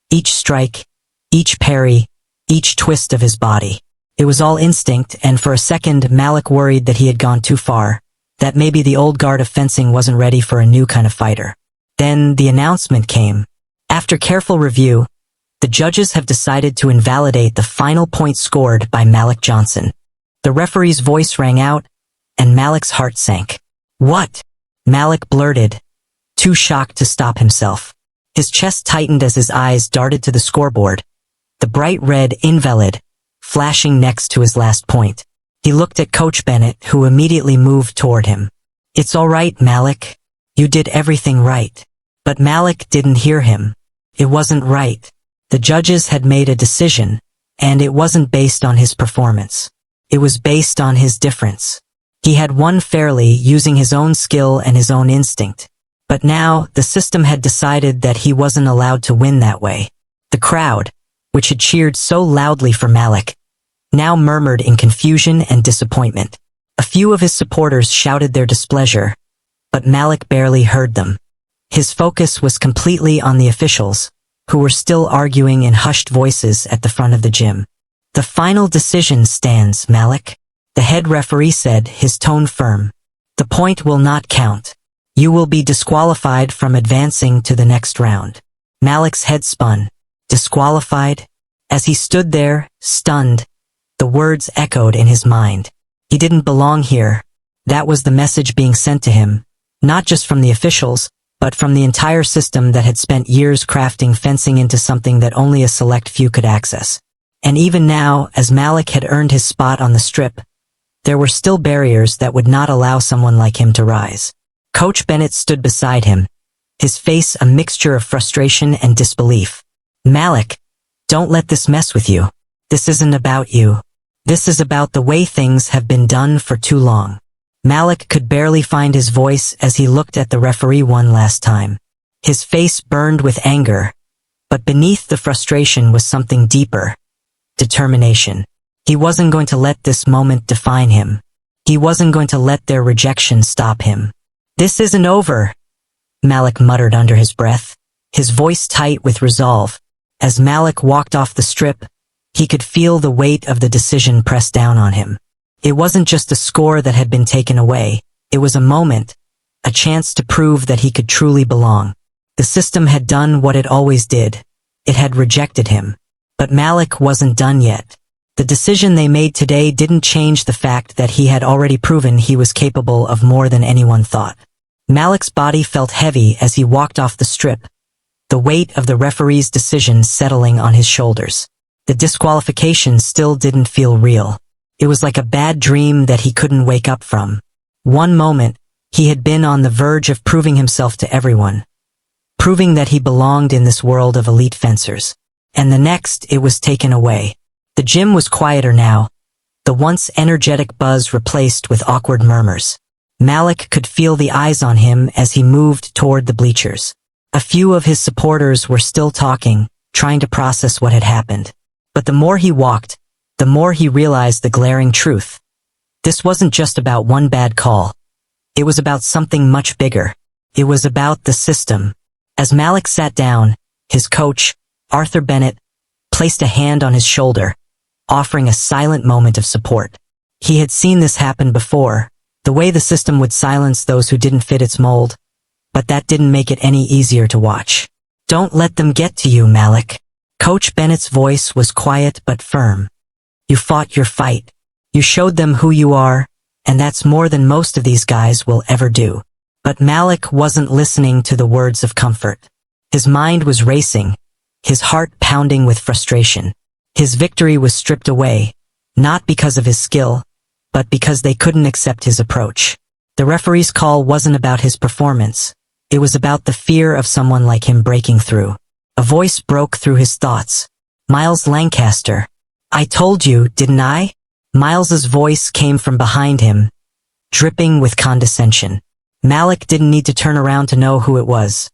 each strike, each parry, each twist of his body. It was all instinct, and for a second Malik worried that he had gone too far, that maybe the old guard of fencing wasn't ready for a new kind of fighter. Then the announcement came. After careful review, The judges have decided to invalidate the final point scored by Malik Johnson. The referee's voice rang out, and Malik's heart sank. What? Malik blurted, too shocked to stop himself. His chest tightened as his eyes darted to the scoreboard, the bright red invalid flashing next to his last point. He looked at Coach Bennett, who immediately moved toward him. It's all right, Malik. You did everything right. But Malik didn't hear him. It wasn't right. The judges had made a decision, and it wasn't based on his performance. It was based on his difference. He had won fairly using his own skill and his own instinct. But now, the system had decided that he wasn't allowed to win that way. The crowd, which had cheered so loudly for Malik, now murmured in confusion and disappointment. A few of his supporters shouted their displeasure, but Malik barely heard them. His focus was completely on the officials, who were still arguing in hushed voices at the front of the gym. The final decision stands, Malik, the head referee said, his tone firm. The point will not count. You will be disqualified from advancing to the next round. Malik's head spun. Disqualified? As he stood there, stunned, the words echoed in his mind. He didn't belong here. That was the message being sent to him, not just from the officials, but from the entire system that had spent years crafting fencing into something that only a select few could access. And even now, as Malik had earned his spot on the strip, there were still barriers that would not allow someone like him to rise. Coach Bennett stood beside him, his face a mixture of frustration and disbelief. Malik, don't let this mess with you. This isn't about you. This is about the way things have been done for too long. Malik could barely find his voice as he looked at the referee one last time. His face burned with anger, but beneath the frustration was something deeper. Determination. He wasn't going to let this moment define him. He wasn't going to let their rejection stop him. This isn't over, Malik muttered under his breath, his voice tight with resolve. As Malik walked off the strip, he could feel the weight of the decision press down on him. It wasn't just a score that had been taken away, it was a moment, a chance to prove that he could truly belong. The system had done what it always did. It had rejected him. But Malik wasn't done yet. The decision they made today didn't change the fact that he had already proven he was capable of more than anyone thought. Malik's body felt heavy as he walked off the strip, the weight of the referee's decision settling on his shoulders. The disqualification still didn't feel real. It was like a bad dream that he couldn't wake up from. One moment, he had been on the verge of proving himself to everyone, proving that he belonged in this world of elite fencers. And the next, it was taken away. The gym was quieter now, the once energetic buzz replaced with awkward murmurs. Malik could feel the eyes on him as he moved toward the bleachers. A few of his supporters were still talking, trying to process what had happened. But the more he walked, the more he realized the glaring truth. This wasn't just about one bad call. It was about something much bigger. It was about the system. As Malik sat down, his coach, Arthur Bennett, placed a hand on his shoulder, offering a silent moment of support. He had seen this happen before, the way the system would silence those who didn't fit its mold, but that didn't make it any easier to watch. Don't let them get to you, Malik. Coach Bennett's voice was quiet but firm. You fought your fight. You showed them who you are, and that's more than most of these guys will ever do. But Malik wasn't listening to the words of comfort. His mind was racing, his heart pounding with frustration. His victory was stripped away, not because of his skill, but because they couldn't accept his approach. The referee's call wasn't about his performance. It was about the fear of someone like him breaking through. A voice broke through his thoughts. Miles Lancaster. I told you, didn't I? Miles's voice came from behind him, dripping with condescension. Malik didn't need to turn around to know who it was.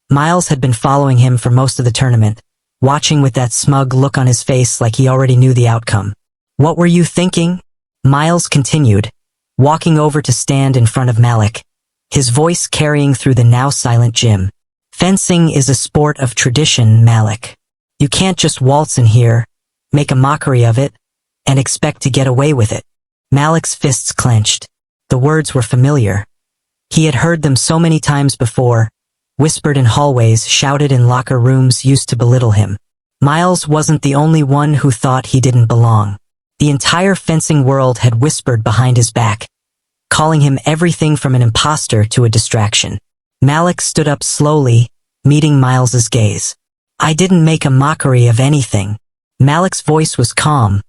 Miles had been following him for most of the tournament, watching with that smug look on his face like he already knew the outcome. What were you thinking? Miles continued, walking over to stand in front of Malik, his voice carrying through the now silent gym. Fencing is a sport of tradition, Malik. You can't just waltz in here, make a mockery of it, and expect to get away with it. Malik's fists clenched. The words were familiar. He had heard them so many times before, whispered in hallways, shouted in locker rooms used to belittle him. Miles wasn't the only one who thought he didn't belong. The entire fencing world had whispered behind his back, calling him everything from an imposter to a distraction. Malik stood up slowly, meeting Miles's gaze. "I didn't make a mockery of anything." Malik's voice was calm,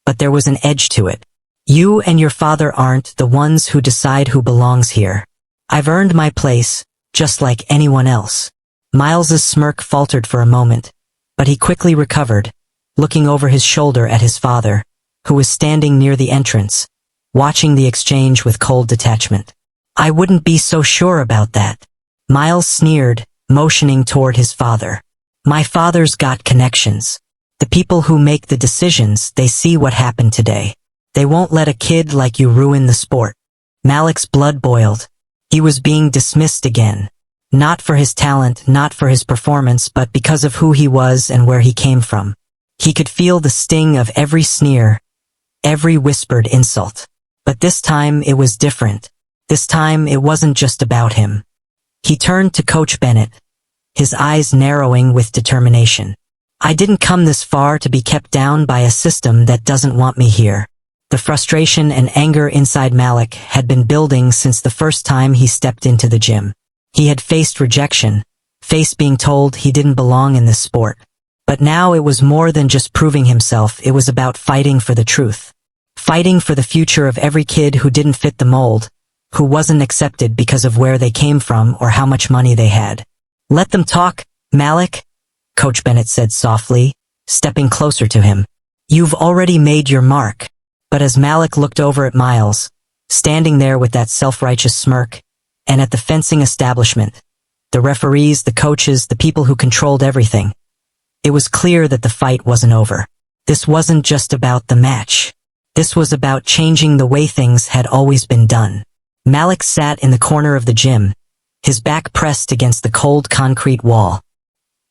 but there was an edge to it. "You and your father aren't the ones who decide who belongs here. I've earned my place, just like anyone else." Miles's smirk faltered for a moment, but he quickly recovered, looking over his shoulder at his father, who was standing near the entrance, watching the exchange with cold detachment. "I wouldn't be so sure about that." Miles sneered, motioning toward his father. "My father's got connections. The people who make the decisions, they see what happened today. They won't let a kid like you ruin the sport." Malik's blood boiled. He was being dismissed again. Not for his talent, not for his performance, but because of who he was and where he came from. He could feel the sting of every sneer, every whispered insult. But this time it was different. This time it wasn't just about him. He turned to Coach Bennett, his eyes narrowing with determination. "I didn't come this far to be kept down by a system that doesn't want me here." The frustration and anger inside Malik had been building since the first time he stepped into the gym. He had faced rejection, faced being told he didn't belong in this sport. But now it was more than just proving himself, it was about fighting for the truth. Fighting for the future of every kid who didn't fit the mold, who wasn't accepted because of where they came from or how much money they had. "Let them talk, Malik," Coach Bennett said softly, stepping closer to him. "You've already made your mark." But as Malik looked over at Miles, standing there with that self-righteous smirk, and at the fencing establishment, the referees, the coaches, the people who controlled everything, it was clear that the fight wasn't over. This wasn't just about the match. This was about changing the way things had always been done. Malik sat in the corner of the gym, his back pressed against the cold concrete wall.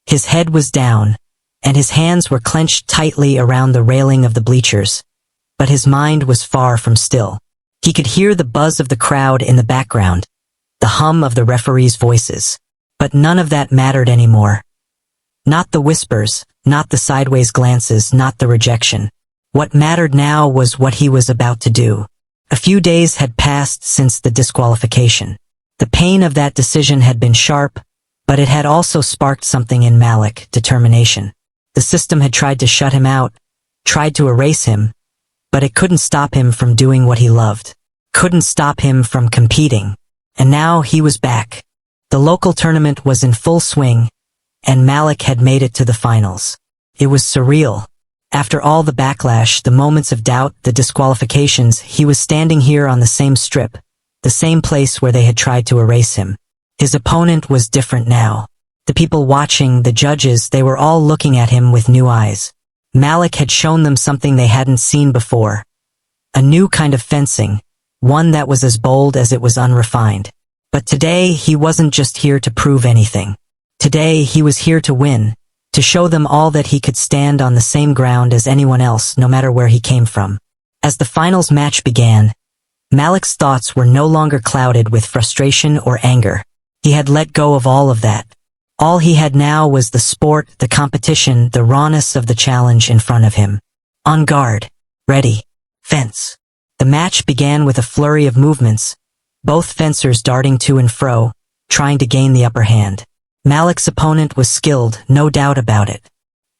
His head was down, and his hands were clenched tightly around the railing of the bleachers. But his mind was far from still. He could hear the buzz of the crowd in the background, the hum of the referees' voices. But none of that mattered anymore. Not the whispers, not the sideways glances, not the rejection. What mattered now was what he was about to do. A few days had passed since the disqualification. The pain of that decision had been sharp, but it had also sparked something in Malik, determination. The system had tried to shut him out, tried to erase him, but it couldn't stop him from doing what he loved. Couldn't stop him from competing. And now he was back. The local tournament was in full swing, and Malik had made it to the finals. It was surreal. After all the backlash, the moments of doubt, the disqualifications, he was standing here on the same strip, the same place where they had tried to erase him. His opponent was different now. The people watching, the judges, they were all looking at him with new eyes. Malik had shown them something they hadn't seen before. A new kind of fencing, one that was as bold as it was unrefined. But today he wasn't just here to prove anything. Today he was here to win, to show them all that he could stand on the same ground as anyone else, no matter where he came from. As the finals match began, Malik's thoughts were no longer clouded with frustration or anger. He had let go of all of that. All he had now was the sport, the competition, the rawness of the challenge in front of him. On guard. Ready. Fence. The match began with a flurry of movements, both fencers darting to and fro, trying to gain the upper hand. Malik's opponent was skilled, no doubt about it.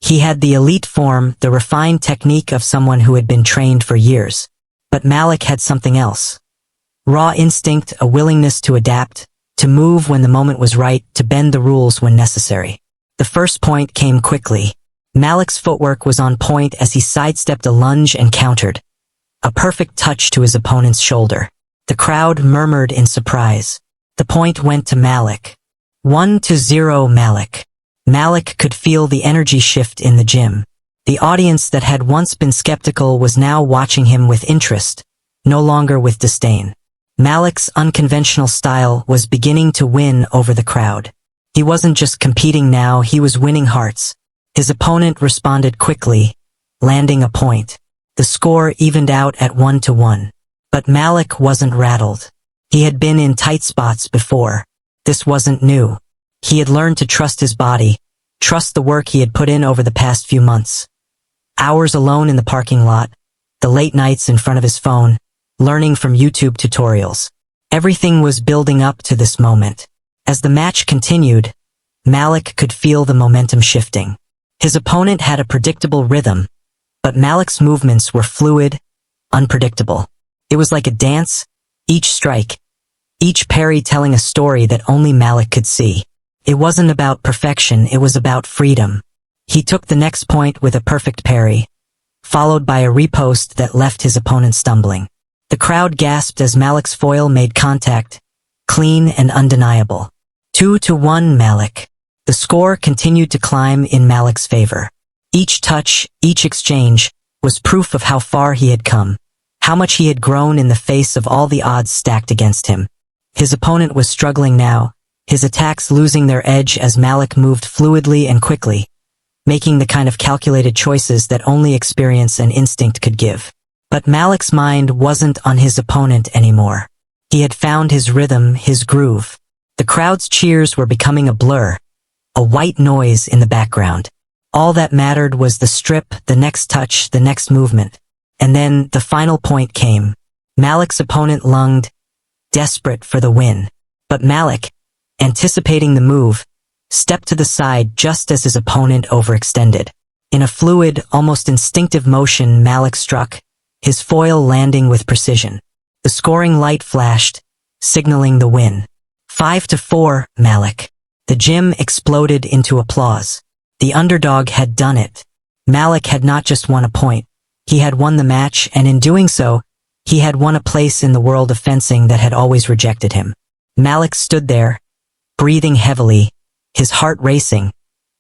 He had the elite form, the refined technique of someone who had been trained for years. But Malik had something else. Raw instinct, a willingness to adapt, to move when the moment was right, to bend the rules when necessary. The first point came quickly. Malik's footwork was on point as he sidestepped a lunge and countered. A perfect touch to his opponent's shoulder. The crowd murmured in surprise. The point went to Malik. 1-0 Malik. Malik could feel the energy shift in the gym. The audience that had once been skeptical was now watching him with interest, no longer with disdain. Malik's unconventional style was beginning to win over the crowd. He wasn't just competing now, he was winning hearts. His opponent responded quickly, landing a point. The score evened out at 1-1. But Malik wasn't rattled. He had been in tight spots before. This wasn't new. He had learned to trust his body, trust the work he had put in over the past few months. Hours alone in the parking lot, the late nights in front of his phone, learning from YouTube tutorials. Everything was building up to this moment. As the match continued, Malik could feel the momentum shifting. His opponent had a predictable rhythm, but Malik's movements were fluid, unpredictable. It was like a dance, each strike, each parry telling a story that only Malik could see. It wasn't about perfection, it was about freedom. He took the next point with a perfect parry, followed by a repost that left his opponent stumbling. The crowd gasped as Malik's foil made contact, clean and undeniable. 2-1 Malik. The score continued to climb in Malik's favor. Each touch, each exchange, was proof of how far he had come, how much he had grown in the face of all the odds stacked against him. His opponent was struggling now, his attacks losing their edge as Malik moved fluidly and quickly, making the kind of calculated choices that only experience and instinct could give. But Malik's mind wasn't on his opponent anymore. He had found his rhythm, his groove. The crowd's cheers were becoming a blur, a white noise in the background. All that mattered was the strip, the next touch, the next movement. And then the final point came. Malik's opponent lunged, desperate for the win. But Malik, anticipating the move, stepped to the side just as his opponent overextended. In a fluid, almost instinctive motion, Malik struck, his foil landing with precision. The scoring light flashed, signaling the win. 5-4, Malik. The gym exploded into applause. The underdog had done it. Malik had not just won a point. He had won the match, and in doing so, he had won a place in the world of fencing that had always rejected him. Malik stood there, breathing heavily, his heart racing,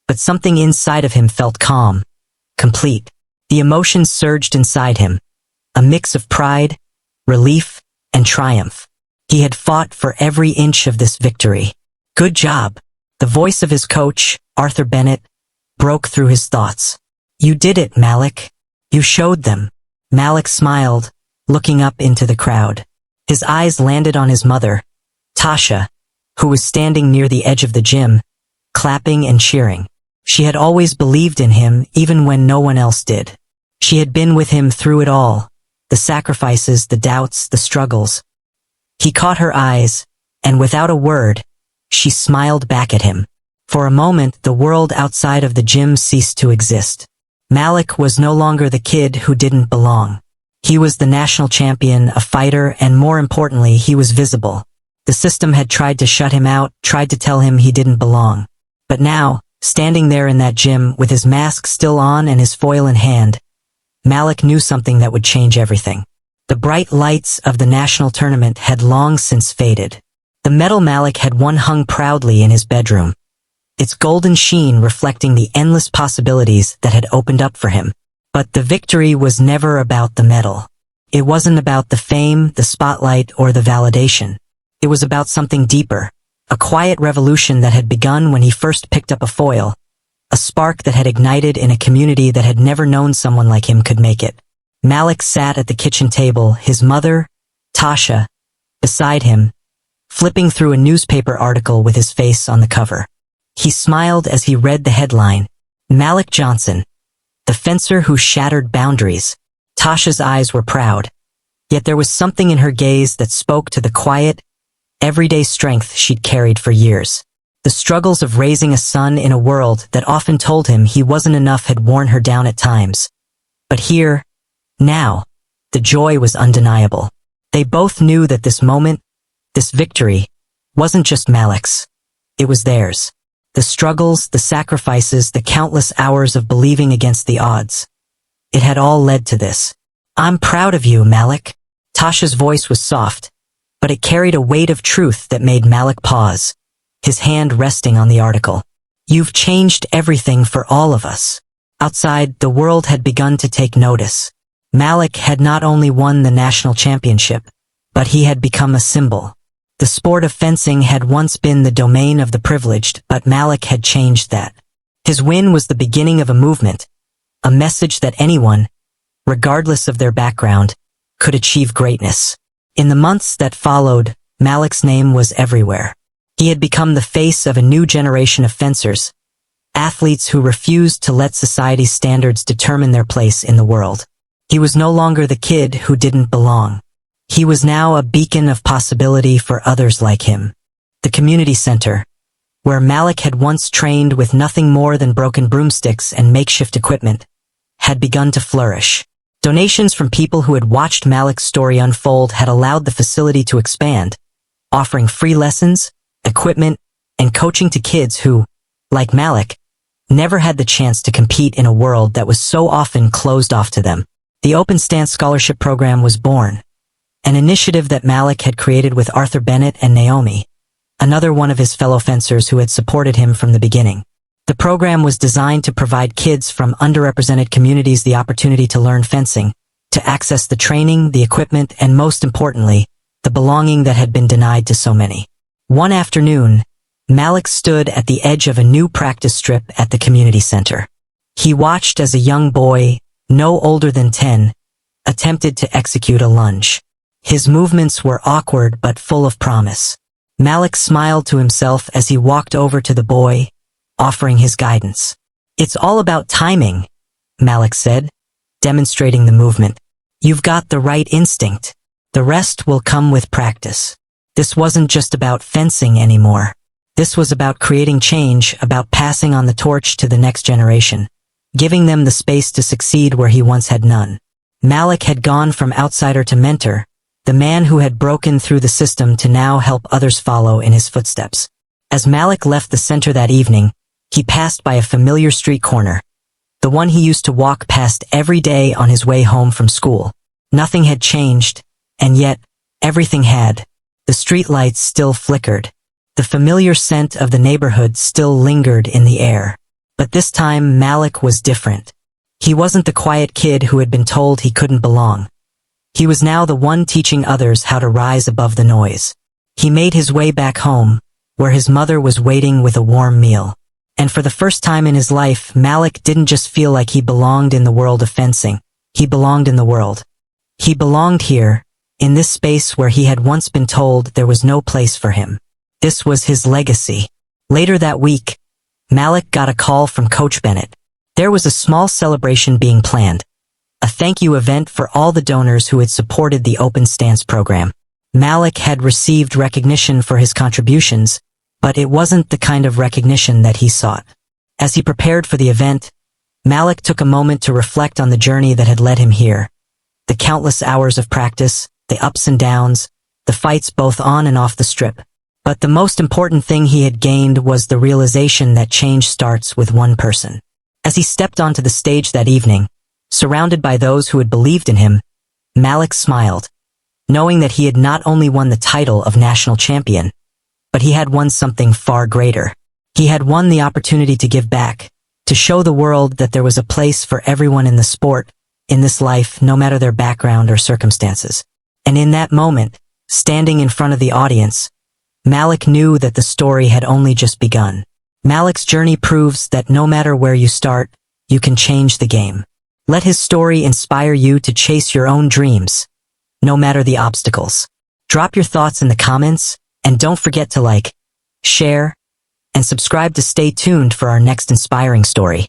but something inside of him felt calm, complete. The emotions surged inside him, a mix of pride, relief, and triumph. He had fought for every inch of this victory. Good job. The voice of his coach, Coach Bennett, broke through his thoughts. You did it, Malik. You showed them. Malik smiled, looking up into the crowd. His eyes landed on his mother, Tasha, who was standing near the edge of the gym, clapping and cheering. She had always believed in him even when no one else did. She had been with him through it all, the sacrifices, the doubts, the struggles. He caught her eyes, and without a word, she smiled back at him. For a moment, the world outside of the gym ceased to exist. Malik was no longer the kid who didn't belong. He was the national champion, a fighter, and more importantly, he was visible. The system had tried to shut him out, tried to tell him he didn't belong. But now, standing there in that gym, with his mask still on and his foil in hand, Malik knew something that would change everything. The bright lights of the national tournament had long since faded. The medal Malik had won hung proudly in his bedroom, its golden sheen reflecting the endless possibilities that had opened up for him. But the victory was never about the medal. It wasn't about the fame, the spotlight, or the validation. It was about something deeper, a quiet revolution that had begun when he first picked up a foil, a spark that had ignited in a community that had never known someone like him could make it. Malik sat at the kitchen table, his mother, Tasha, beside him, flipping through a newspaper article with his face on the cover. He smiled as he read the headline, Malik Johnson, the fencer who shattered boundaries. Tasha's eyes were proud, yet there was something in her gaze that spoke to the quiet, everyday strength she'd carried for years. The struggles of raising a son in a world that often told him he wasn't enough had worn her down at times. But here, now, the joy was undeniable. They both knew that this moment, this victory, wasn't just Malik's. It was theirs. The struggles, the sacrifices, the countless hours of believing against the odds. It had all led to this. I'm proud of you, Malik. Tasha's voice was soft, but it carried a weight of truth that made Malik pause, his hand resting on the article. You've changed everything for all of us. Outside, the world had begun to take notice. Malik had not only won the national championship, but he had become a symbol. The sport of fencing had once been the domain of the privileged, but Malik had changed that. His win was the beginning of a movement, a message that anyone, regardless of their background, could achieve greatness. In the months that followed, Malik's name was everywhere. He had become the face of a new generation of fencers, athletes who refused to let society's standards determine their place in the world. He was no longer the kid who didn't belong. He was now a beacon of possibility for others like him. The community center, where Malik had once trained with nothing more than broken broomsticks and makeshift equipment, had begun to flourish. Donations from people who had watched Malik's story unfold had allowed the facility to expand, offering free lessons, equipment, and coaching to kids who, like Malik, never had the chance to compete in a world that was so often closed off to them. The Open Stance Scholarship Program was born, an initiative that Malik had created with Coach Bennett and Naomi, another one of his fellow fencers who had supported him from the beginning. The program was designed to provide kids from underrepresented communities the opportunity to learn fencing, to access the training, the equipment, and most importantly, the belonging that had been denied to so many. One afternoon, Malik stood at the edge of a new practice strip at the community center. He watched as a young boy, no older than 10, attempted to execute a lunge. His movements were awkward but full of promise. Malik smiled to himself as he walked over to the boy, offering his guidance. "It's all about timing," Malik said, demonstrating the movement. "You've got the right instinct. The rest will come with practice." This wasn't just about fencing anymore. This was about creating change, about passing on the torch to the next generation, giving them the space to succeed where he once had none. Malik had gone from outsider to mentor, the man who had broken through the system to now help others follow in his footsteps. As Malik left the center that evening, he passed by a familiar street corner, the one he used to walk past every day on his way home from school. Nothing had changed, and yet, everything had. The streetlights still flickered. The familiar scent of the neighborhood still lingered in the air. But this time, Malik was different. He wasn't the quiet kid who had been told he couldn't belong. He was now the one teaching others how to rise above the noise. He made his way back home, where his mother was waiting with a warm meal. And for the first time in his life, Malik didn't just feel like he belonged in the world of fencing. He belonged in the world. He belonged here, in this space where he had once been told there was no place for him. This was his legacy. Later that week, Malik got a call from Coach Bennett. There was a small celebration being planned, a thank you event for all the donors who had supported the Open Stance program. Malik had received recognition for his contributions, but it wasn't the kind of recognition that he sought. As he prepared for the event, Malik took a moment to reflect on the journey that had led him here. The countless hours of practice, the ups and downs, the fights both on and off the strip. But the most important thing he had gained was the realization that change starts with one person. As he stepped onto the stage that evening, surrounded by those who had believed in him, Malik smiled, knowing that he had not only won the title of national champion, but he had won something far greater. He had won the opportunity to give back, to show the world that there was a place for everyone in the sport, in this life, no matter their background or circumstances. And in that moment, standing in front of the audience, Malik knew that the story had only just begun. Malik's journey proves that no matter where you start, you can change the game. Let his story inspire you to chase your own dreams, no matter the obstacles. Drop your thoughts in the comments, and don't forget to like, share, and subscribe to stay tuned for our next inspiring story.